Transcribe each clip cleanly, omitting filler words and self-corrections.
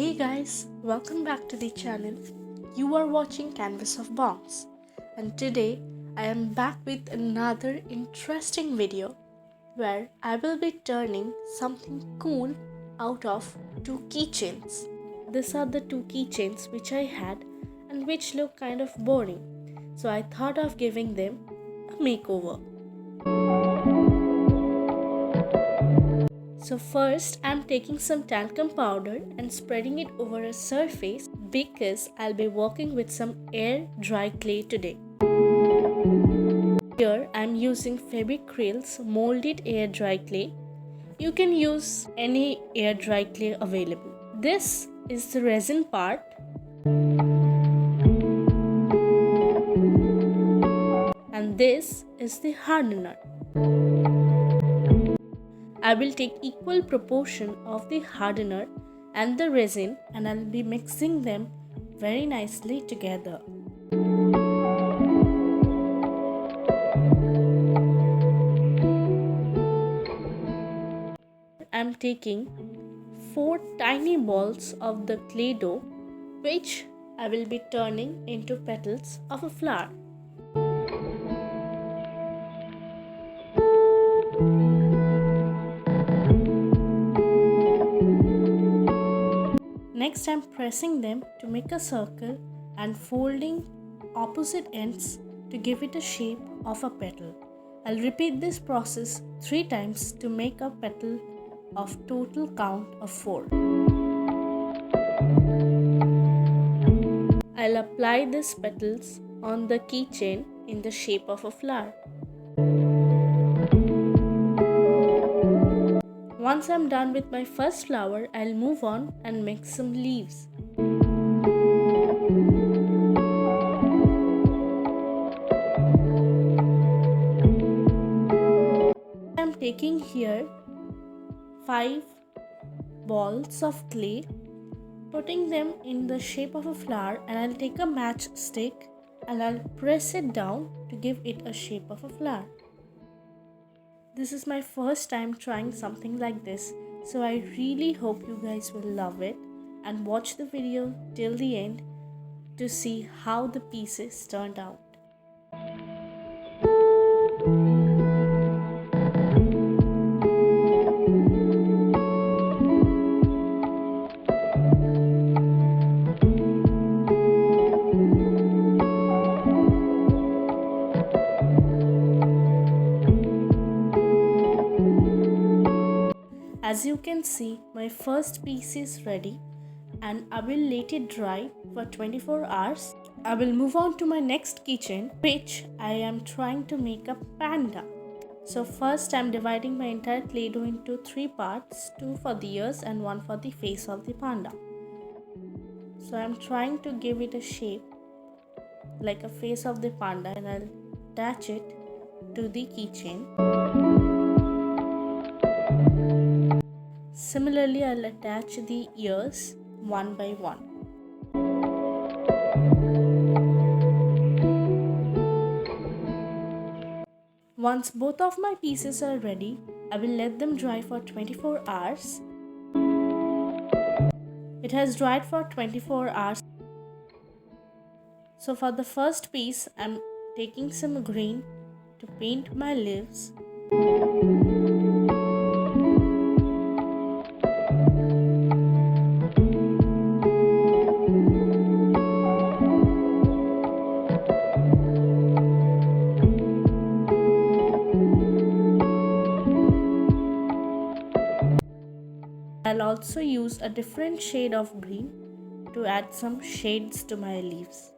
Hey guys, welcome back to the channel. You are watching Canvas of Bongs, and today I am back with another interesting video where I will be turning something cool out of two keychains. These are the two keychains which I had and which look kind of boring, so I thought of giving them a makeover. So first I'm taking some talcum powder and spreading it over a surface because I'll be working with some air dry clay today. Here I'm using Fevicryl's molded air dry clay. You can use any air dry clay available. This is the resin part. And this is the hardener. I will take equal proportion of the hardener and the resin and I'll be mixing them very nicely together. I'm taking 4 tiny balls of the clay dough which I will be turning into petals of a flower. Next, I'm pressing them to make a circle and folding opposite ends to give it a shape of a petal. I'll repeat this process 3 times to make a petal of total count of 4. I'll apply these petals on the keychain in the shape of a flower. Once I'm done with my first flower, I'll move on and make some leaves. I'm taking here 5 balls of clay, putting them in the shape of a flower, and I'll take a matchstick and I'll press it down to give it a shape of a flower. This is my first time trying something like this, so I really hope you guys will love it and watch the video till the end to see how the pieces turned out. As you can see, my first piece is ready and I will let it dry for 24 hours. I will move on to my next keychain, which I am trying to make a panda. So first I am dividing my entire clay dough into 3 parts, 2 for the ears and 1 for the face of the panda. So I am trying to give it a shape like a face of the panda and I'll attach it to the keychain. Similarly, I'll attach the ears one by one. Once both of my pieces are ready, I will let them dry for 24 hours. It has dried for 24 hours. So for the first piece, I'm taking some green to paint my leaves. I'll also use a different shade of green to add some shades to my leaves.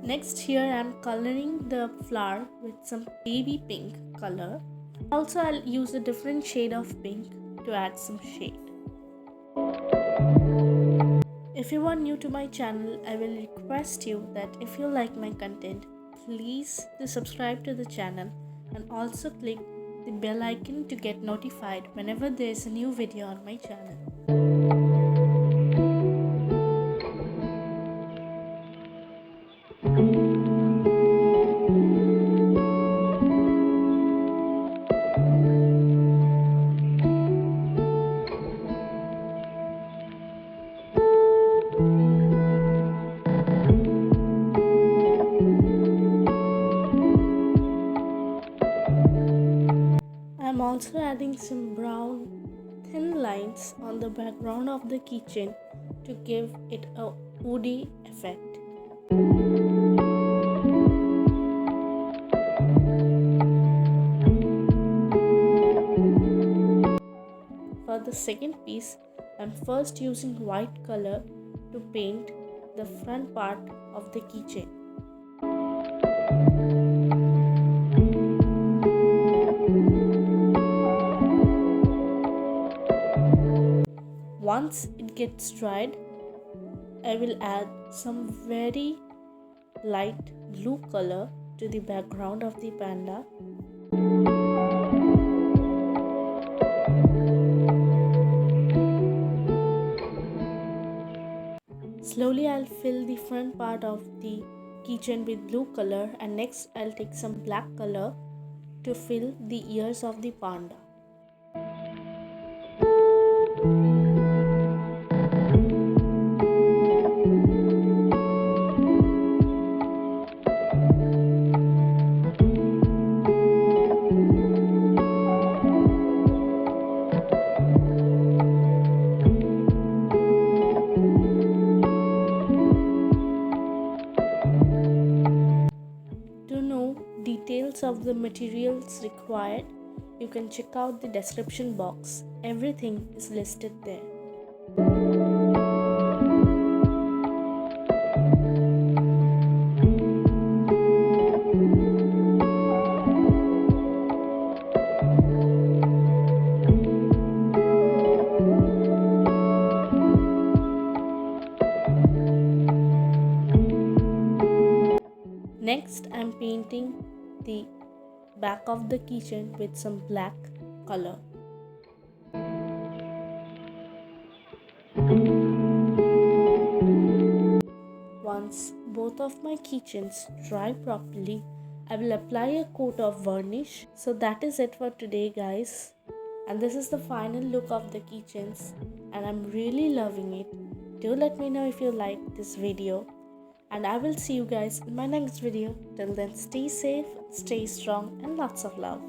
Next, here I'm coloring the flower with some baby pink color. Also, I'll use a different shade of pink to add some shade. If you are new to my channel, I will request you that if you like my content, please do subscribe to the channel and also click the bell icon to get notified whenever there is a new video on my channel. I'm also adding some brown thin lines on the background of the keychain to give it a woody effect. For the second piece, I'm first using white color to paint the front part of the keychain. Once it gets dried, I will add some very light blue color to the background of the panda. Slowly I'll fill the front part of the keychain with blue color, and next I'll take some black color to fill the ears of the panda. To know details of the materials required, you can check out the description box. Everything is listed there. Next, I'm painting the back of the keychain with some black color. Once both of my keychains dry properly, I will apply a coat of varnish. So that is it for today, guys. And this is the final look of the keychains, and I'm really loving it. Do let me know if you like this video, and I will see you guys in my next video. Till then, stay safe, stay strong, and lots of love.